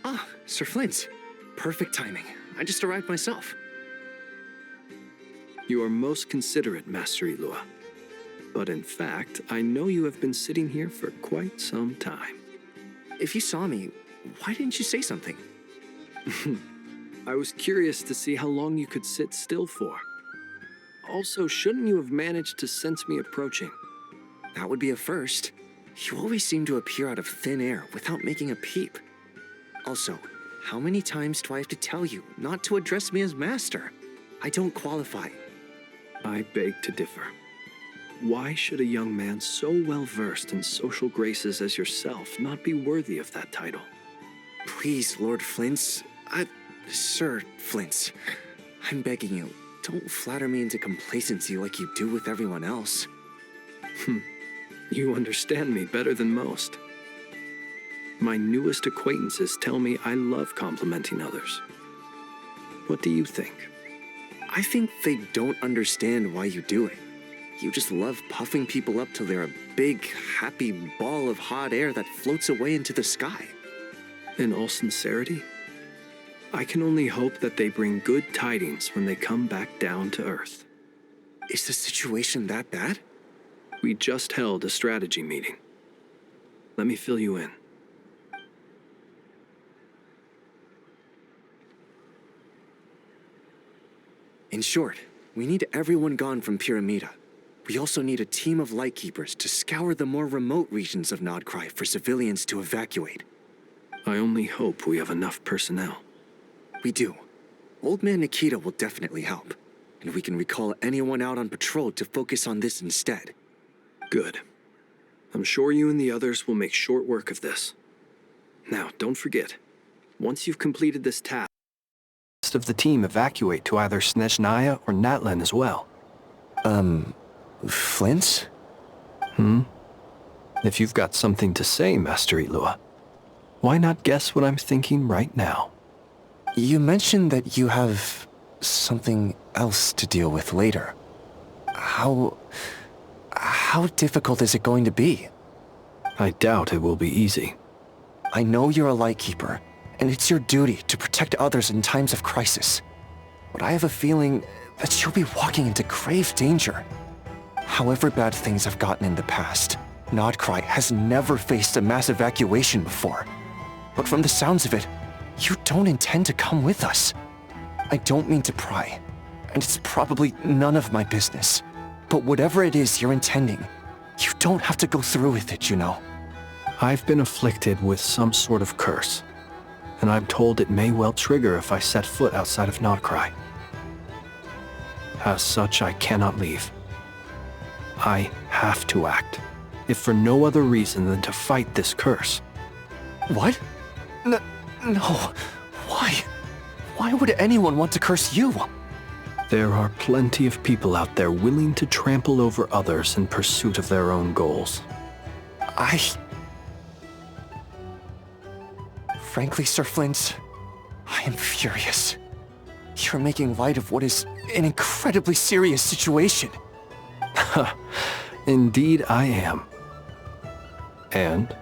Ah, Sir Flint. Perfect timing. I just arrived myself. You are most considerate, Master Ilua. But in fact, I know you have been sitting here for quite some time. If you saw me, why didn't you say something? I was curious to see how long you could sit still for. Also, shouldn't you have managed to sense me approaching? That would be a first. You always seem to appear out of thin air without making a peep. Also, how many times do I have to tell you not to address me as master? I don't qualify. I beg to differ. Why should a young man so well versed in social graces as yourself not be worthy of that title? Please, Lord Flint. Sir Flint. I'm begging you, don't flatter me into complacency like you do with everyone else. You understand me better than most. My newest acquaintances tell me I love complimenting others. What do you think? I think they don't understand why you do it. You just love puffing people up till they're a big, happy ball of hot air that floats away into the sky. In all sincerity, I can only hope that they bring good tidings when they come back down to Earth. Is the situation that bad? We just held a strategy meeting. Let me fill you in. In short, we need everyone gone from Pyramida. We also need a team of lightkeepers to scour the more remote regions of Nodcry for civilians to evacuate. I only hope we have enough personnel. We do. Old Man Nikita will definitely help, and we can recall anyone out on patrol to focus on this instead. Good. I'm sure you and the others will make short work of this. Now, don't forget, once you've completed this task, the rest of the team evacuate to either Snezhnaya or Natlan as well. Flint? If you've got something to say, Master Ilua, why not guess what I'm thinking right now? You mentioned that you have something else to deal with later. How difficult is it going to be? I doubt it will be easy. I know you're a lightkeeper, and it's your duty to protect others in times of crisis. But I have a feeling that you'll be walking into grave danger. However bad things have gotten in the past, Nodcry has never faced a mass evacuation before. But from the sounds of it, you don't intend to come with us. I don't mean to pry, and it's probably none of my business. But whatever it is you're intending, you don't have to go through with it, you know. I've been afflicted with some sort of curse, and I'm told it may well trigger if I set foot outside of Nodcry. As such, I cannot leave. I have to act, if for no other reason than to fight this curse. What? No. Why? Why would anyone want to curse you? There are plenty of people out there willing to trample over others in pursuit of their own goals. Frankly, Sir Flint, I am furious. You're making light of what is an incredibly serious situation. Indeed I am. And?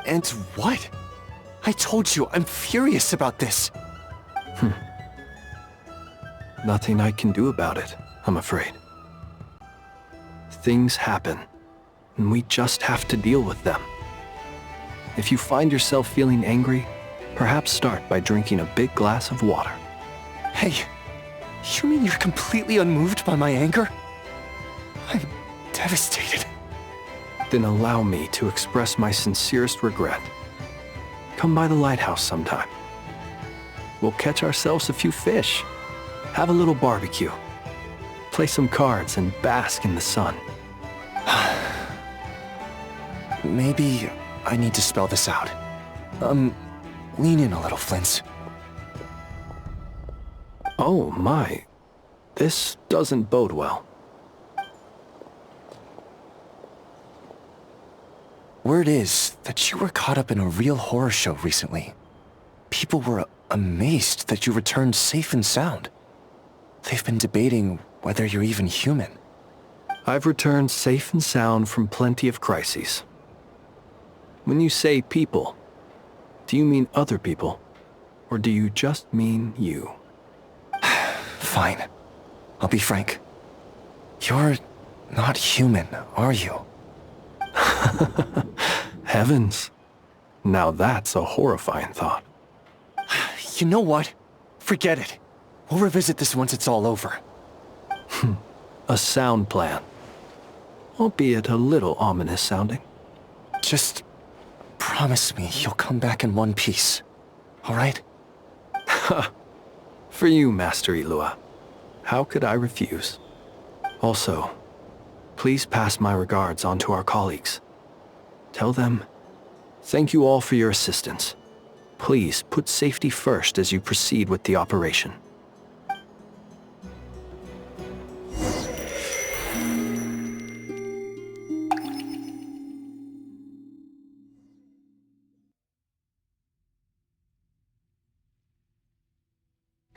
And what? I told you, I'm furious about this. Nothing I can do about it, I'm afraid. Things happen, and we just have to deal with them. If you find yourself feeling angry, perhaps start by drinking a big glass of water. Hey, you mean you're completely unmoved by my anger? I'm devastated. Then allow me to express my sincerest regret. Come by the lighthouse sometime. We'll catch ourselves a few fish, have a little barbecue, play some cards, and bask in the sun. Maybe I need to spell this out. Lean in a little, Flint. Oh my, this doesn't bode well. Word is that you were caught up in a real horror show recently. People were amazed that you returned safe and sound. They've been debating whether you're even human. I've returned safe and sound from plenty of crises. When you say people, Do you mean other people? Or do you just mean you? Fine. I'll be frank. You're not human, are you? Heavens. Now that's a horrifying thought. You know what? Forget it. We'll revisit this once it's all over. A sound plan. Albeit a little ominous sounding. Just promise me you'll come back in one piece. All right? For you, Master Ilua. How could I refuse? Also, please pass my regards on to our colleagues. Tell them, thank you all for your assistance. Please put safety first as you proceed with the operation.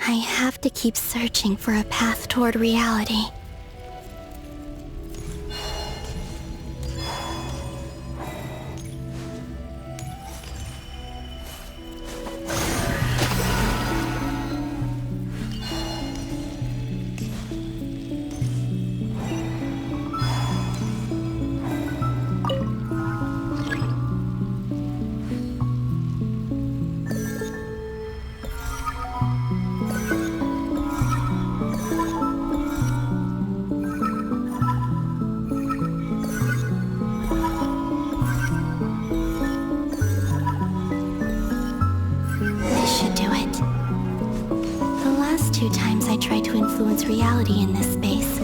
I have to keep searching for a path toward reality. Reality in this space.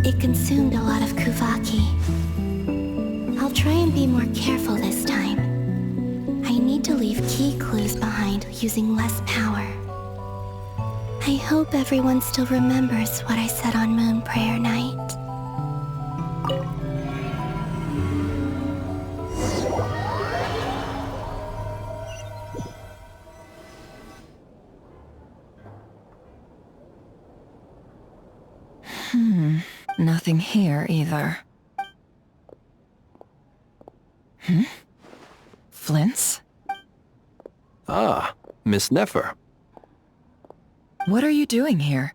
It consumed a lot of Kuvaki. I'll try and be more careful this time. I need to leave key clues behind using less power. I hope everyone still remembers what I said on Moon Prayer Night. Nothing here either. Flints? Ah, Miss Nefer. What are you doing here?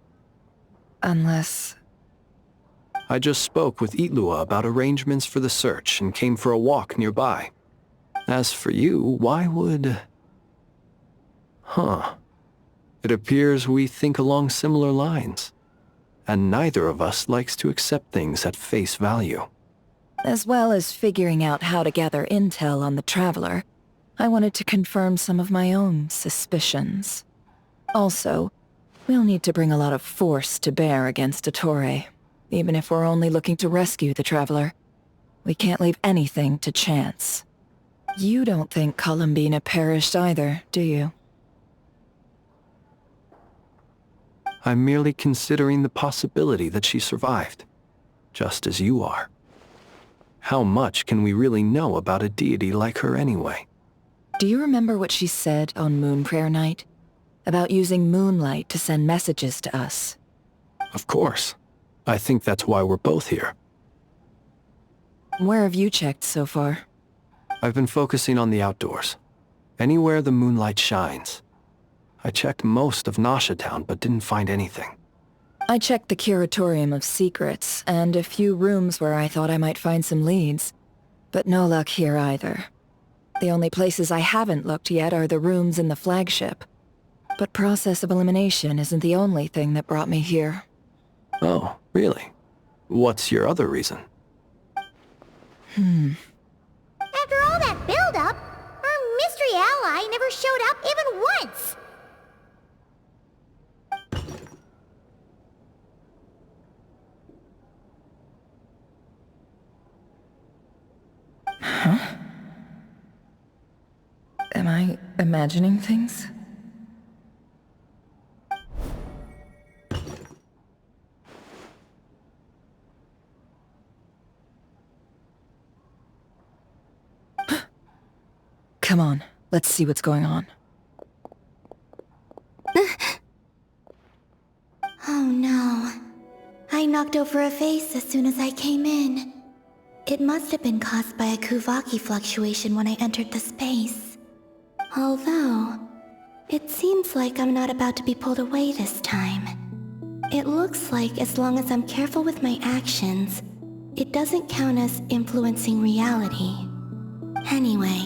Unless... I just spoke with Ilua about arrangements for the search and came for a walk nearby. As for you, why would... It appears we think along similar lines. And neither of us likes to accept things at face value. As well as figuring out how to gather intel on the Traveler, I wanted to confirm some of my own suspicions. Also, we'll need to bring a lot of force to bear against Ettore, even if we're only looking to rescue the Traveler. We can't leave anything to chance. You don't think Columbina perished either, do you? I'm merely considering the possibility that she survived, just as you are. How much can we really know about a deity like her anyway? Do you remember what she said on Moon Prayer Night? About using moonlight to send messages to us? Of course. I think that's why we're both here. Where have you checked so far? I've been focusing on the outdoors. Anywhere the moonlight shines. I checked most of Nasha Town, but didn't find anything. I checked the Curatorium of Secrets, and a few rooms where I thought I might find some leads. But no luck here either. The only places I haven't looked yet are the rooms in the flagship. But process of elimination isn't the only thing that brought me here. Oh, really? What's your other reason? After all that build-up, our mystery ally never showed up even once! Am I imagining things? Come on, let's see what's going on. Oh no. I knocked over a vase as soon as I came in. It must have been caused by a Kuvaki fluctuation when I entered the space. Although, it seems like I'm not about to be pulled away this time. It looks like as long as I'm careful with my actions, it doesn't count as influencing reality. Anyway,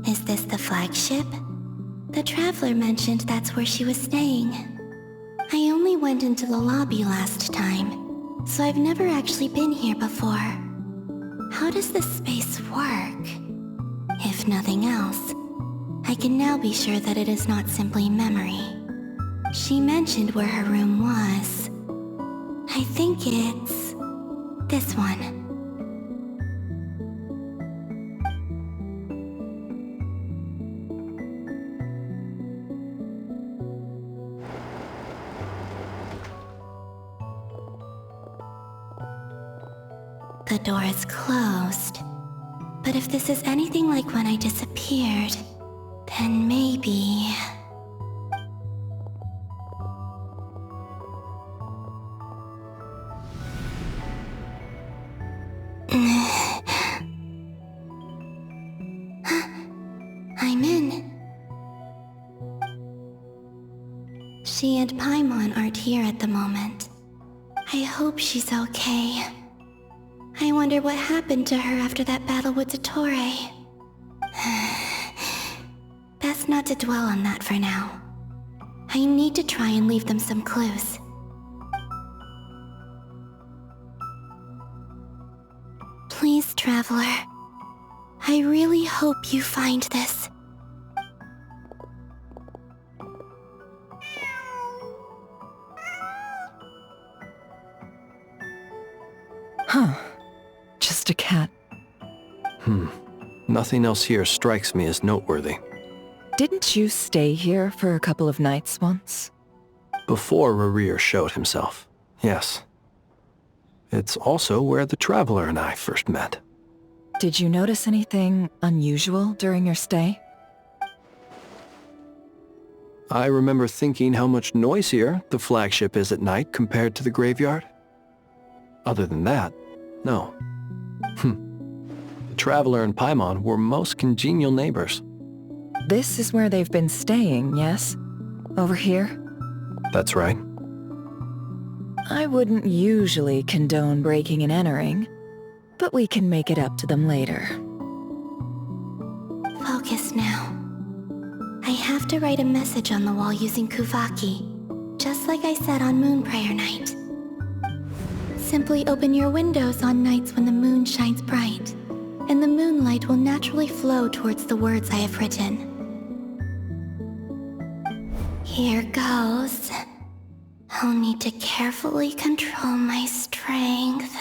is this the flagship? The Traveler mentioned that's where she was staying. I only went into the lobby last time, so I've never actually been here before. How does this space work? If nothing else, I can now be sure that it is not simply memory. She mentioned where her room was. I think it's this one. The door is closed. But if this is anything like when I disappeared, then maybe... I'm in. She and Paimon aren't here at the moment. I hope she's okay. I wonder what happened to her after that battle with Dottore. Best not to dwell on that for now. I need to try and leave them some clues. Please, Traveler. I really hope you find this. Huh. Just a cat. Nothing else here strikes me as noteworthy. Didn't you stay here for a couple of nights once? Before Rerir showed himself, yes. It's also where the Traveler and I first met. Did you notice anything unusual during your stay? I remember thinking how much noisier the flagship is at night compared to the graveyard. Other than that, no. The Traveler and Paimon were most congenial neighbors. This is where they've been staying, yes? Over here? That's right. I wouldn't usually condone breaking and entering, but we can make it up to them later. Focus now. I have to write a message on the wall using Kuvaki, just like I said on Moon Prayer Night. Simply open your windows on nights when the moon shines bright, and the moonlight will naturally flow towards the words I have written. Here goes. I'll need to carefully control my strength.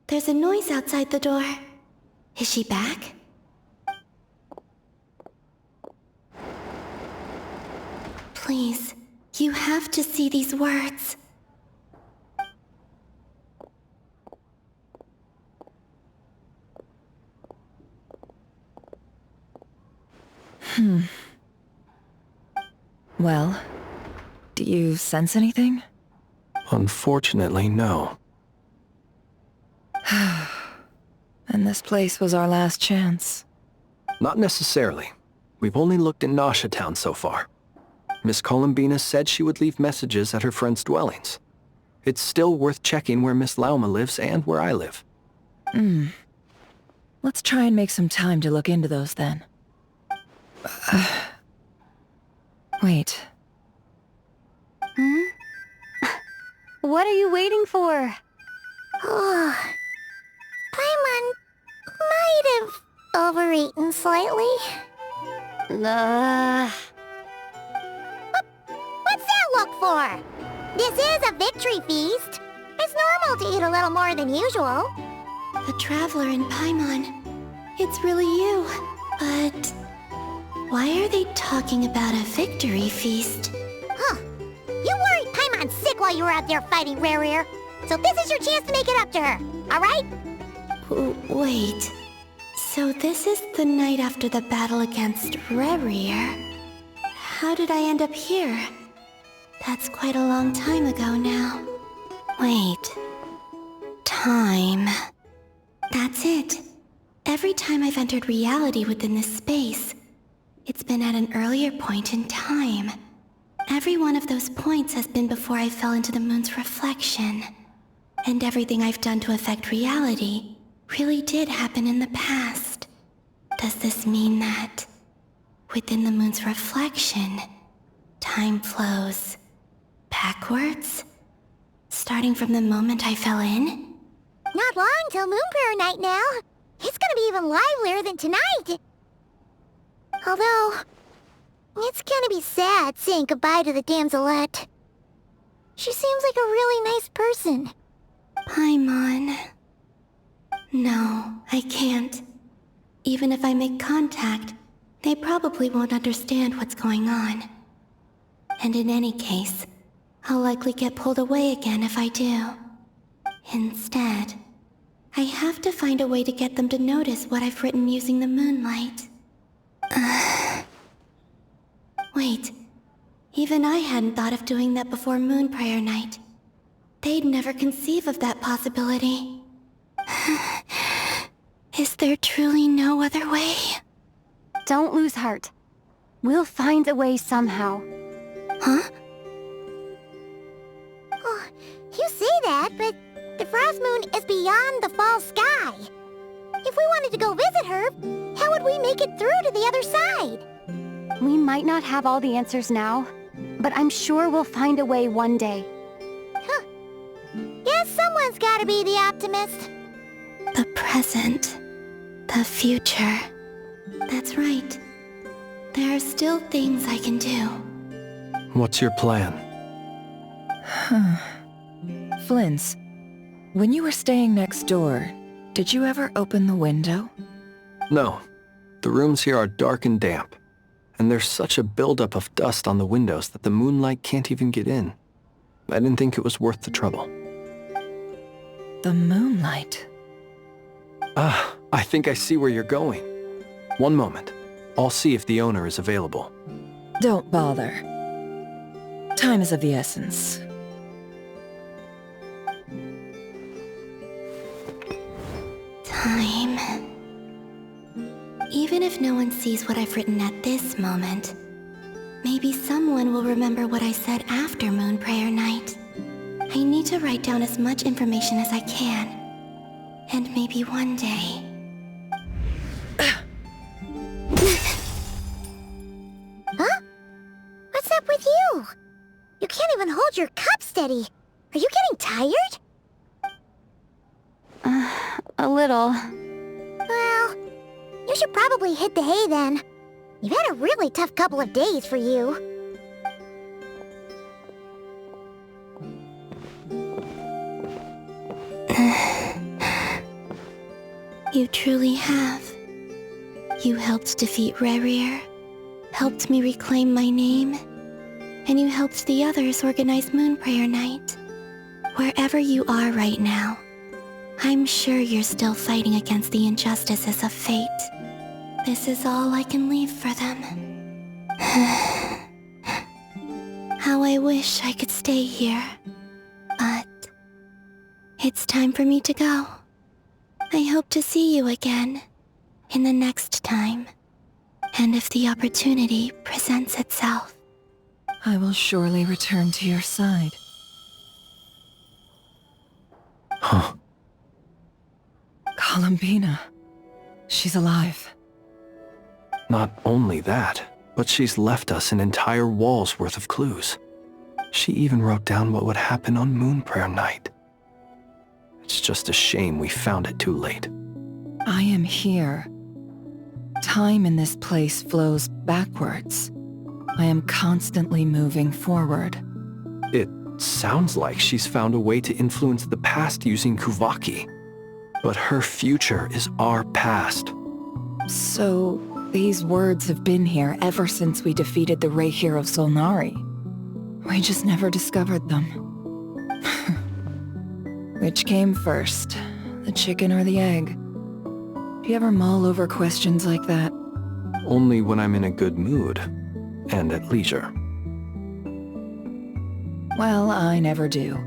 There's a noise outside the door. Is she back? Please, you have to see these words. Well, do you sense anything? Unfortunately, no. And this place was our last chance. Not necessarily. We've only looked in Nasha Town so far. Miss Columbina said she would leave messages at her friends' dwellings. It's still worth checking where Miss Lauma lives and where I live. Let's try and make some time to look into those then. Wait. What are you waiting for? Paimon might have overeaten slightly. What's that look for? This is a victory feast. It's normal to eat a little more than usual. The Traveler and Paimon. It's really you. But why are they talking about a victory feast? Huh. You worried Paimon sick while you were out there fighting Rare. So this is your chance to make it up to her, alright? Wait. So this is the night after the battle against Rare. How did I end up here? That's quite a long time ago now. Wait. Time. That's it. Every time I've entered reality within this space, it's been at an earlier point in time. Every one of those points has been before I fell into the moon's reflection. And everything I've done to affect reality really did happen in the past. Does this mean that within the moon's reflection, time flows backwards? Starting from the moment I fell in? Not long till Moon Prayer Night now. It's gonna be even livelier than tonight. Although, it's gonna be sad saying goodbye to the damselette. She seems like a really nice person. Paimon. No, I can't. Even if I make contact, they probably won't understand what's going on. And in any case, I'll likely get pulled away again if I do. Instead, I have to find a way to get them to notice what I've written using the moonlight. Wait, even I hadn't thought of doing that before Moon Prayer Night. They'd never conceive of that possibility. Is there truly no other way? Don't lose heart. We'll find a way somehow. Huh? Oh, you say that, but the Frost Moon is beyond the fall sky. If we wanted to go visit her, how would we make it through to the other side? We might not have all the answers now, but I'm sure we'll find a way one day. Huh. Guess someone's gotta be the optimist. The present. The future. That's right. There are still things I can do. What's your plan? Flint's, when you were staying next door, did you ever open the window? No. The rooms here are dark and damp, and there's such a buildup of dust on the windows that the moonlight can't even get in. I didn't think it was worth the trouble. The moonlight. Ah, I think I see where you're going. One moment. I'll see if the owner is available. Don't bother. Time is of the essence. Time. Even if no one sees what I've written at this moment, maybe someone will remember what I said after Moon Prayer Night. I need to write down as much information as I can. And maybe one day... Huh? What's up with you? You can't even hold your cup steady. Are you getting tired? A little. Well, you should probably hit the hay then. You've had a really tough couple of days for you. You truly have. You helped defeat Rare, helped me reclaim my name, and you helped the others organize Moon Prayer Night. Wherever you are right now, I'm sure you're still fighting against the injustices of fate. This is all I can leave for them. How I wish I could stay here. But it's time for me to go. I hope to see you again in the next time. And if the opportunity presents itself. I will surely return to your side. Huh. Columbina. She's alive. Not only that, but she's left us an entire wall's worth of clues. She even wrote down what would happen on Moon Prayer Night. It's just a shame we found it too late. I am here. Time in this place flows backwards. I am constantly moving forward. It sounds like she's found a way to influence the past using Kuvaki. But her future is our past. So, these words have been here ever since we defeated the Ray Hero Solnari. We just never discovered them. Which came first, the chicken or the egg? Do you ever mull over questions like that? Only when I'm in a good mood and at leisure. Well, I never do.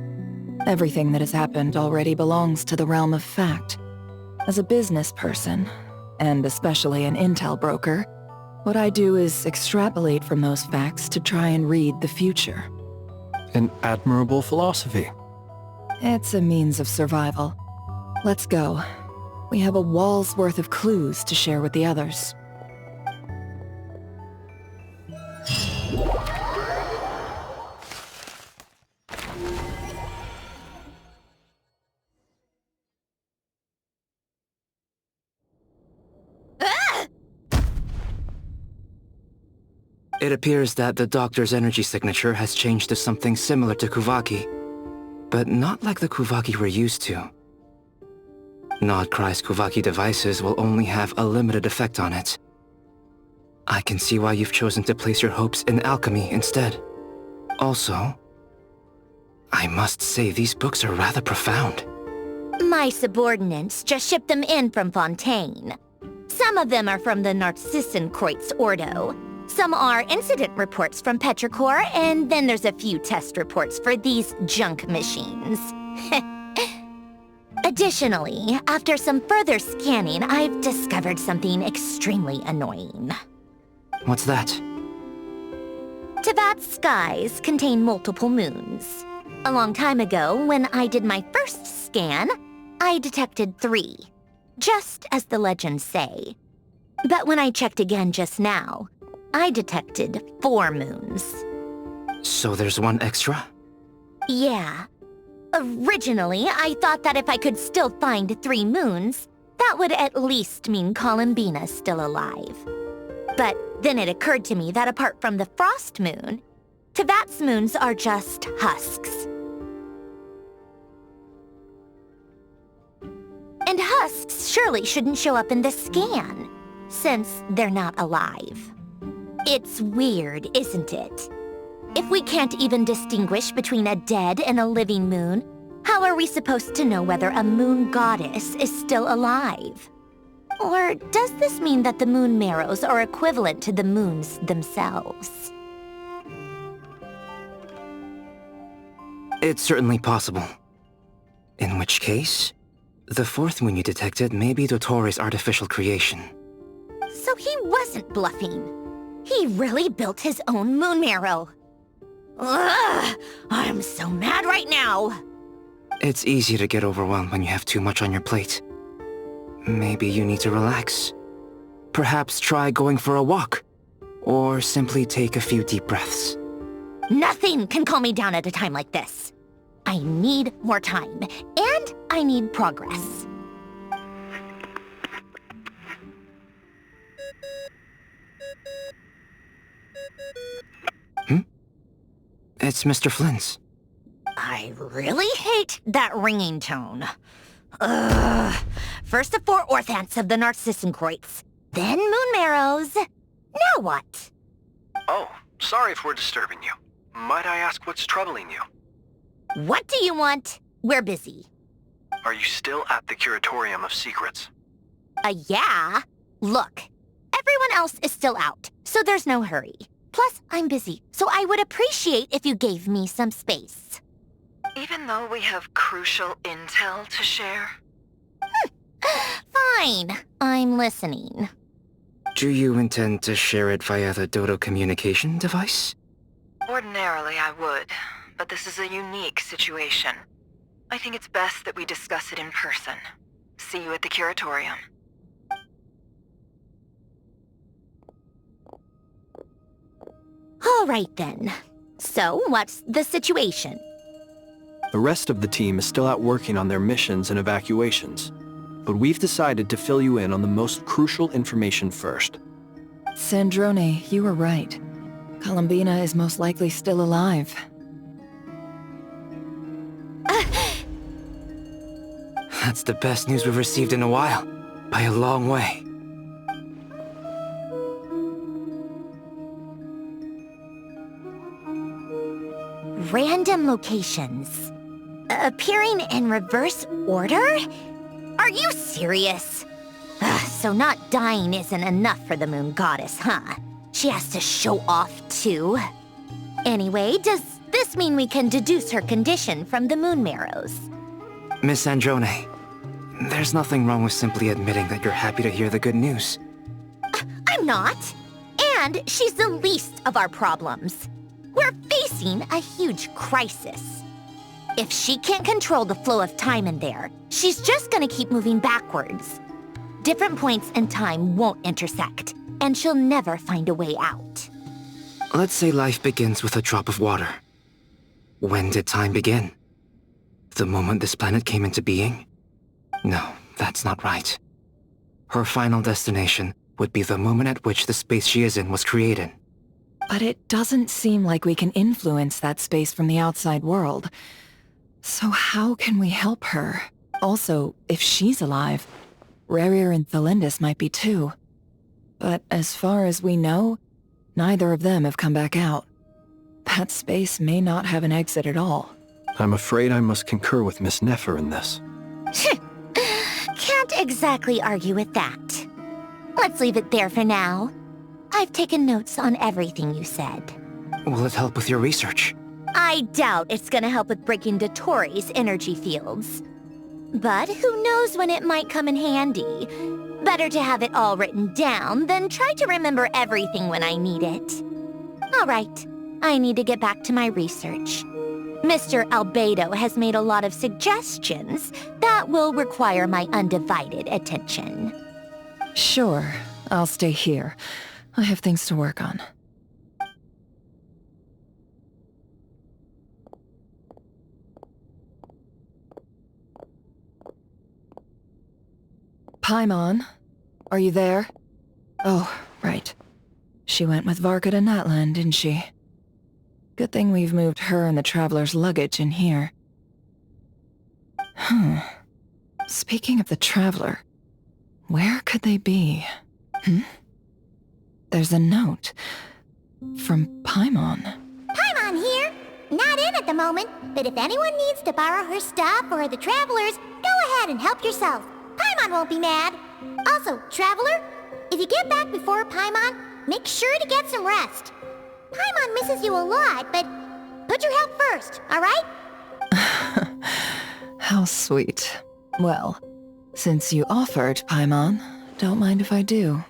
Everything that has happened already belongs to the realm of fact. As a business person, and especially an intel broker, what I do is extrapolate from those facts to try and read the future. An admirable philosophy. It's a means of survival. Let's go. We have a wall's worth of clues to share with the others. It appears that the doctor's energy signature has changed to something similar to Kuvaki, but not like the Kuvaki we're used to. Nodcry's Kuvaki devices will only have a limited effect on it. I can see why you've chosen to place your hopes in alchemy instead. Also, I must say these books are rather profound. My subordinates just shipped them in from Fontaine. Some of them are from the Narcissenkreuz Ordo. Some are incident reports from Petrichor, and then there's a few test reports for these junk machines. Additionally, after some further scanning, I've discovered something extremely annoying. What's that? Teyvat's skies contain multiple moons. A long time ago, when I did my first scan, I detected 3, just as the legends say. But when I checked again just now, I detected 4 moons. So there's one extra? Yeah. Originally, I thought that if I could still find 3 moons, that would at least mean Columbina's still alive. But then it occurred to me that apart from the frost moon, Teyvat's moons are just husks. And husks surely shouldn't show up in this scan, since they're not alive. It's weird, isn't it? If we can't even distinguish between a dead and a living moon, how are we supposed to know whether a moon goddess is still alive? Or does this mean that the moon marrows are equivalent to the moons themselves? It's certainly possible. In which case, the 4th moon you detected may be Dottore artificial creation. So he wasn't bluffing. He really built his own moon marrow. Ugh! I'm so mad right now! It's easy to get overwhelmed when you have too much on your plate. Maybe you need to relax. Perhaps try going for a walk. Or simply take a few deep breaths. Nothing can calm me down at a time like this. I need more time, and I need progress. It's Mr. Flynn's. I really hate that ringing tone. Ugh. First the 4 orthants of the Narcissenkreuz, then moon marrows. Now what? Oh, sorry if we're disturbing you. Might I ask what's troubling you? What do you want? We're busy. Are you still at the Curatorium of Secrets? Yeah. Look, everyone else is still out, so there's no hurry. Plus, I'm busy, so I would appreciate if you gave me some space. Even though we have crucial intel to share? Fine. I'm listening. Do you intend to share it via the Dodo communication device? Ordinarily I would, but this is a unique situation. I think it's best that we discuss it in person. See you at the curatorium. All right then. So, what's the situation? The rest of the team is still out working on their missions and evacuations, but we've decided to fill you in on the most crucial information first. Sandrone, you were right. Columbina is most likely still alive. That's the best news we've received in a while, by a long way. Random locations. Appearing in reverse order? Are you serious? So not dying isn't enough for the moon goddess, huh? She has to show off too. Anyway, does this mean we can deduce her condition from the moon marrows? Miss Androne, there's nothing wrong with simply admitting that you're happy to hear the good news. I'm not. And she's the least of our problems. We're facing a huge crisis. If she can't control the flow of time in there, she's just gonna keep moving backwards. Different points in time won't intersect, and she'll never find a way out. Let's say life begins with a drop of water. When did time begin? The moment this planet came into being? No, that's not right. Her final destination would be the moment at which the space she is in was created. But it doesn't seem like we can influence that space from the outside world. So how can we help her? Also, if she's alive, Rerir and Thelindis might be too. But as far as we know, neither of them have come back out. That space may not have an exit at all. I'm afraid I must concur with Miss Nefer in this. Can't exactly argue with that. Let's leave it there for now. I've taken notes on everything you said. Will it help with your research? I doubt it's gonna help with breaking Dotori's energy fields. But who knows when it might come in handy. Better to have it all written down than try to remember everything when I need it. All right, I need to get back to my research. Mr. Albedo has made a lot of suggestions that will require my undivided attention. Sure, I'll stay here. I have things to work on. Paimon, are you there? Oh, right. She went with Varka to Natlan, didn't she? Good thing we've moved her and the Traveler's luggage in here. Speaking of the Traveler, where could they be? There's a note. From Paimon. Paimon here. Not in at the moment, but if anyone needs to borrow her stuff or the Travelers, go ahead and help yourself. Paimon won't be mad. Also, Traveler, if you get back before Paimon, make sure to get some rest. Paimon misses you a lot, but put your help first, alright? How sweet. Well, since you offered, Paimon, don't mind if I do.